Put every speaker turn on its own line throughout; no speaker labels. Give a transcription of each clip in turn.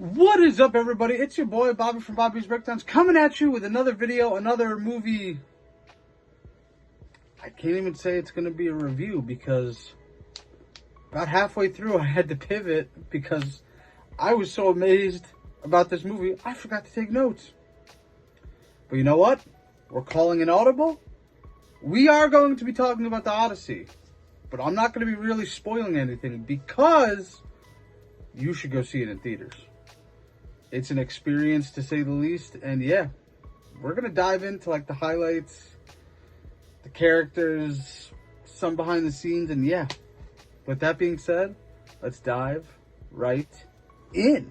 What is up, everybody? It's your boy Bobby from Bobby's Breakdowns coming at you with another video, another movie. I can't even say it's going to be a review because about halfway through I had to pivot because I was so amazed about this movie I forgot to take notes. But you know what? We're calling an audible. We are going to be talking about the Odyssey, but I'm not going to be really spoiling anything because you should go see it in theaters. It's an experience, to say the least, and yeah, we're going to dive into like the highlights, the characters, some behind the scenes, and yeah. With that being said, let's dive right in.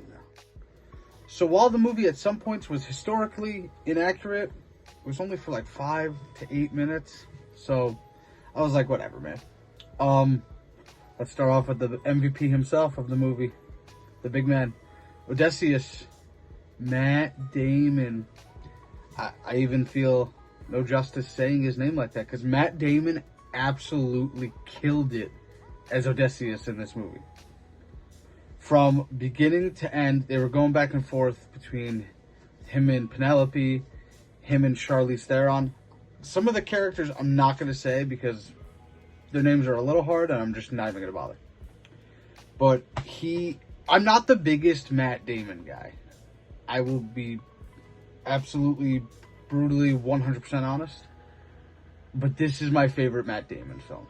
So while the movie at some points was historically inaccurate, it was only for like 5 to 8 minutes, so I was like, whatever, man. Let's start off with the MVP himself of the movie, the big man, Odysseus, Matt Damon. I even feel no justice saying his name like that because Matt Damon absolutely killed it as Odysseus in this movie. From beginning to end, they were going back and forth between him and Penelope, him and Charlize Theron. Some of the characters I'm not going to say because their names are a little hard and I'm just not even going to bother. But I'm not the biggest Matt Damon guy. I will be absolutely, brutally, 100% honest. But this is my favorite Matt Damon film.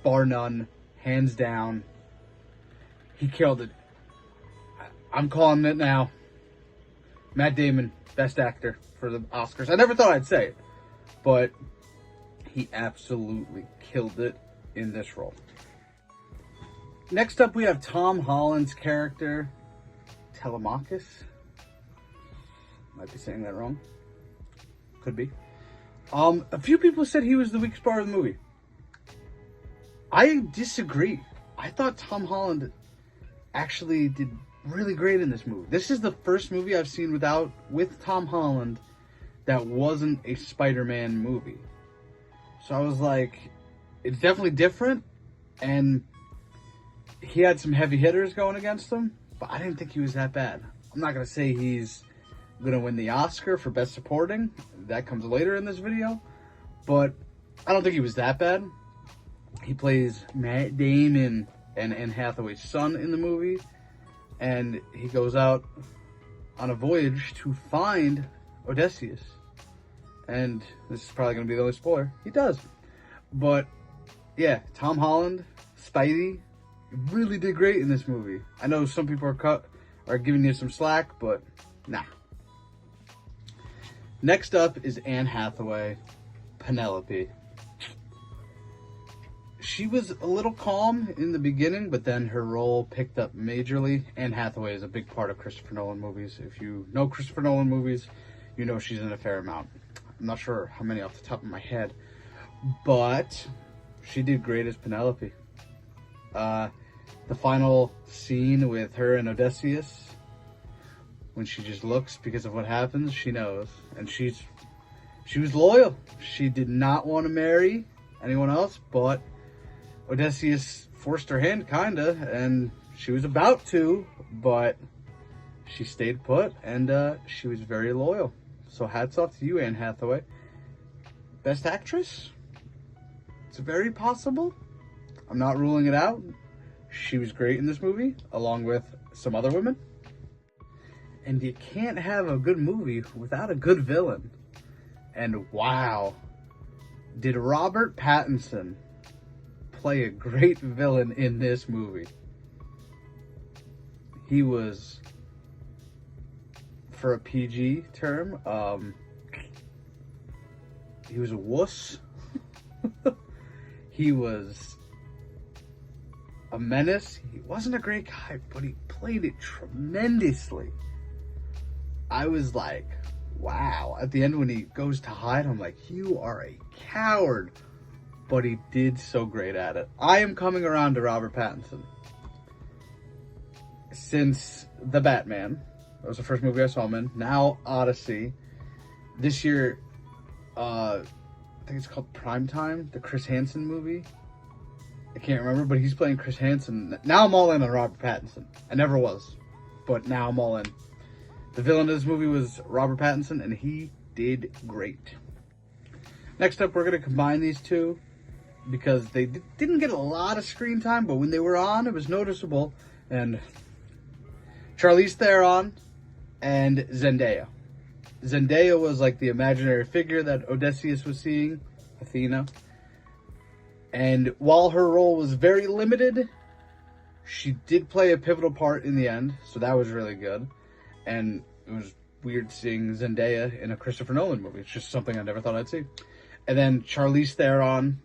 Bar none, hands down. He killed it. I'm calling it now. Matt Damon, best actor for the Oscars. I never thought I'd say it, but he absolutely killed it in this role. Next up, we have Tom Holland's character, Telemachus. Might be saying that wrong. Could be. A few people said he was the weakest part of the movie. I disagree. I thought Tom Holland actually did really great in this movie. This is the first movie I've seen with Tom Holland that wasn't a Spider-Man movie. So I was like, it's definitely different, and he had some heavy hitters going against him, but I didn't think he was that bad. I'm not going to say he's going to win the Oscar for Best Supporting. That comes later in this video, but I don't think he was that bad. He plays Matt Damon and Hathaway's son in the movie, and he goes out on a voyage to find Odysseus. And this is probably going to be the only spoiler. He does. But yeah, Tom Holland, Spidey, really did great in this movie. I know some people are giving you some slack, but nah. Next up is Anne Hathaway, Penelope. She was a little calm in the beginning, but then her role picked up majorly. Anne Hathaway is a big part of Christopher Nolan movies. If you know Christopher Nolan movies, you know she's in a fair amount. I'm not sure how many off the top of my head, but she did great as Penelope. The final scene with her and Odysseus, when she just looks because of what happens, she knows. And she was loyal. She did not want to marry anyone else, but Odysseus forced her hand, kinda, and she was about to, but she stayed put, and she was very loyal. So hats off to you, Anne Hathaway. Best actress? It's very possible. I'm not ruling it out. She was great in this movie, along with some other women. And you can't have a good movie without a good villain. And wow, did Robert Pattinson play a great villain in this movie. He was, for a PG term, he was a wuss. He was a menace. He wasn't a great guy, but he played it tremendously. I was like, wow. At the end when he goes to hide, I'm like, you are a coward. But he did so great at it. I am coming around to Robert Pattinson. Since The Batman, that was the first movie I saw him in. Now Odyssey. This year, I think it's called Primetime, the Chris Hansen movie. I can't remember, but he's playing Chris Hansen. Now I'm all in on Robert Pattinson. I never was. but now I'm all in. The villain of this movie was Robert Pattinson, and he did great. Next up, we're going to combine these two because they didn't get a lot of screen time, but when they were on, it was noticeable. And Charlize Theron and Zendaya. Zendaya was like the imaginary figure that Odysseus was seeing, Athena. And while her role was very limited, she did play a pivotal part in the end, so that was really good. And it was weird seeing Zendaya in a Christopher Nolan movie. It's just something I never thought I'd see. And then Charlize Theron,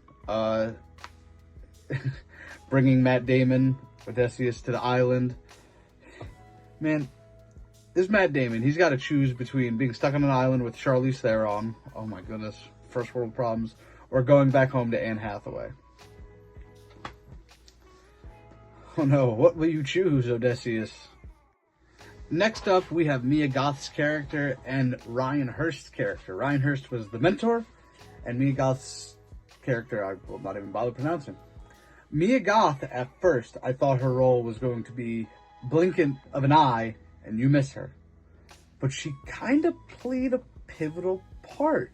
bringing Matt Damon, Odysseus, to the island. Man, this Matt Damon, he's got to choose between being stuck on an island with Charlize Theron, oh my goodness, first world problems, or going back home to Anne Hathaway. Oh no, what will you choose, Odysseus? Next up, we have Mia Goth's character and Ryan Hurst's character. Ryan Hurst was the mentor, and Mia Goth's character, I will not even bother pronouncing. Mia Goth, at first, I thought her role was going to be blinking of an eye, and you miss her. But she kind of played a pivotal part.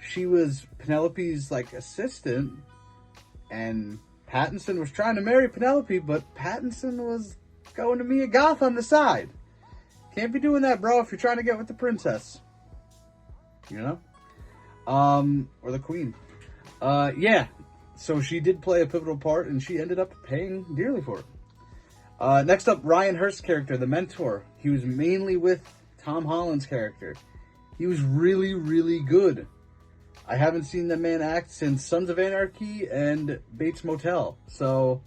She was Penelope's, assistant, and Pattinson was trying to marry Penelope, but Pattinson was going to Mia Goth on the side. Can't be doing that, bro, if you're trying to get with the princess. You know? Or the queen. Yeah. So she did play a pivotal part, and she ended up paying dearly for it. Next up, Ryan Hurst's character, the mentor. He was mainly with Tom Holland's character. He was really, really good. I haven't seen the man act since Sons of Anarchy and Bates Motel. So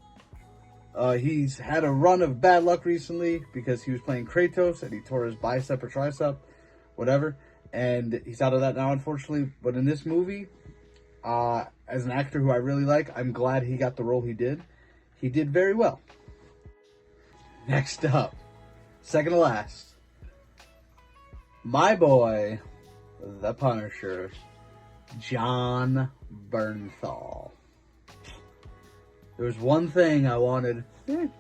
he's had a run of bad luck recently because he was playing Kratos and he tore his bicep or tricep, whatever. And he's out of that now, unfortunately. But in this movie, as an actor who I really like, I'm glad he got the role he did. He did very well. Next up, second to last, my boy, the Punisher, Jon Bernthal. There was one thing I wanted,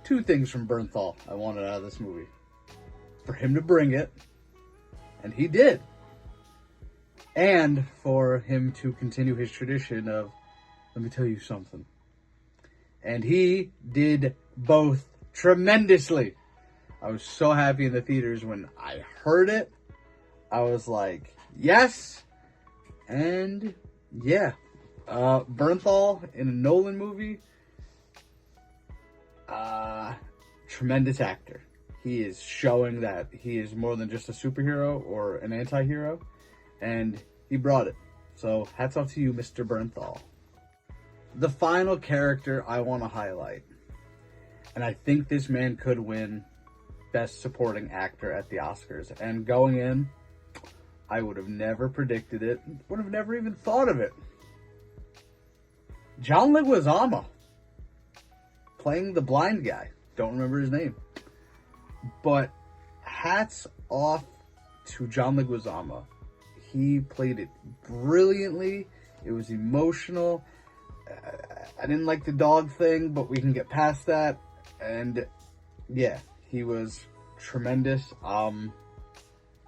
two things from Bernthal I wanted out of this movie. For him to bring it, and he did. And for him to continue his tradition of, let me tell you something. And he did both tremendously. I was so happy in the theaters when I heard it. I was like, yes. And yeah. Bernthal in a Nolan movie. Tremendous actor. He is showing that he is more than just a superhero or an anti-hero. And he brought it. So hats off to you, Mr. Bernthal. The final character I want to highlight. And I think this man could win Best Supporting Actor at the Oscars. And going in, I would have never predicted it. Would have never even thought of it. John Leguizamo. Playing the blind guy. Don't remember his name. But hats off to John Leguizamo. He played it brilliantly. It was emotional. I didn't like the dog thing, but we can get past that. And yeah, he was tremendous.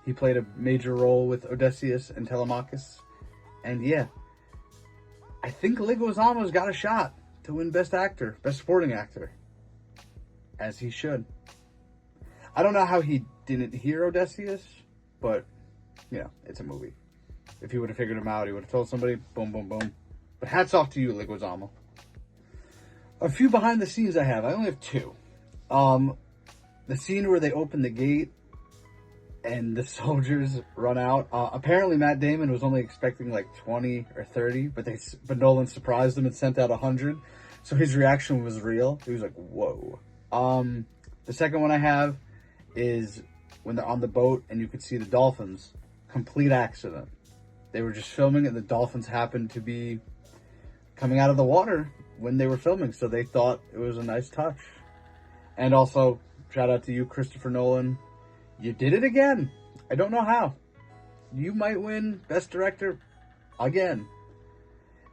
He played a major role with Odysseus and Telemachus. And yeah, I think Leguizamo's got a shot to win Best Actor, Best Supporting Actor. As he should. I don't know how he didn't hear Odysseus, but, you know, it's a movie. If he would have figured him out, he would have told somebody, boom, boom, boom. But hats off to you, Leguizamo. A few behind the scenes I have. I only have two. The scene where they open the gate and the soldiers run out. Apparently Matt Damon was only expecting like 20 or 30, but Nolan surprised him and sent out 100. So his reaction was real. He was like, whoa. The second one I have is when they're on the boat and you could see the dolphins. Complete accident. They were just filming and the dolphins happened to be coming out of the water when they were filming. So they thought it was a nice touch. And also, shout out to you, Christopher Nolan. You did it again. I don't know how. You might win Best Director again.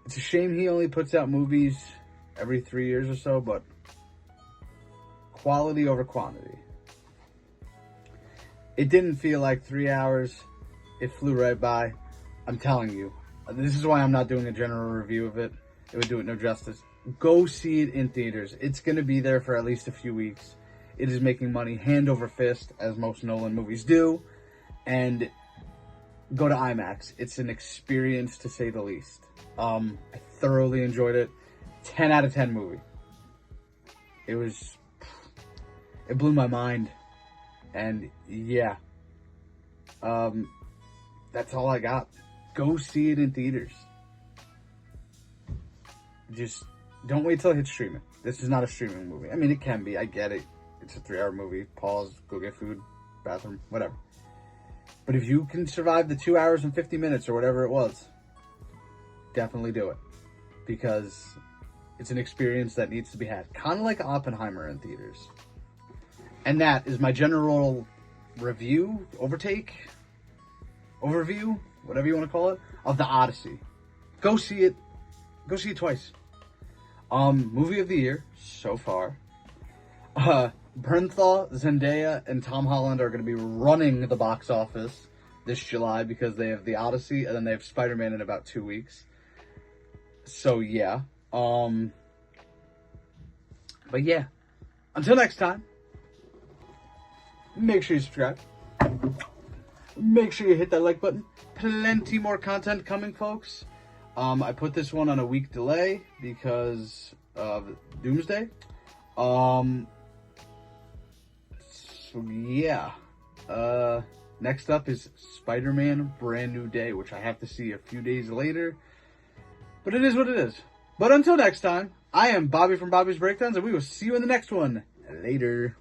It's a shame he only puts out movies every 3 years or so, but quality over quantity. It didn't feel like 3 hours. It flew right by. I'm telling you. This is why I'm not doing a general review of it. It would do it no justice. Go see it in theaters. It's going to be there for at least a few weeks. It is making money hand over fist, as most Nolan movies do. And go to IMAX. It's an experience, to say the least. I thoroughly enjoyed it. 10 out of 10 movie. It blew my mind. And yeah. That's all I got. Go see it in theaters. Just don't wait till it hits streaming. This is not a streaming movie. I mean, it can be. I get it. It's a 3-hour movie. Pause, go get food, bathroom, whatever. But if you can survive the 2 hours and 50 minutes or whatever it was, definitely do it. Because it's an experience that needs to be had. Kind of like Oppenheimer in theaters. And that is my general review, overview, whatever you want to call it, of the Odyssey. Go see it. Go see it twice. Movie of the year so far. Bernthal, Zendaya, and Tom Holland are going to be running the box office this July because they have the Odyssey and then they have Spider-Man in about 2 weeks. So yeah. But yeah. Until next time. Make sure you subscribe. Make sure you hit that like button. Plenty more content coming, folks. I put this one on a week delay because of Doomsday. So yeah. Next up is Spider-Man Brand New Day, which I have to see a few days later. But it is what it is. But until next time, I am Bobby from Bobby's Breakdowns, and we will see you in the next one. Later.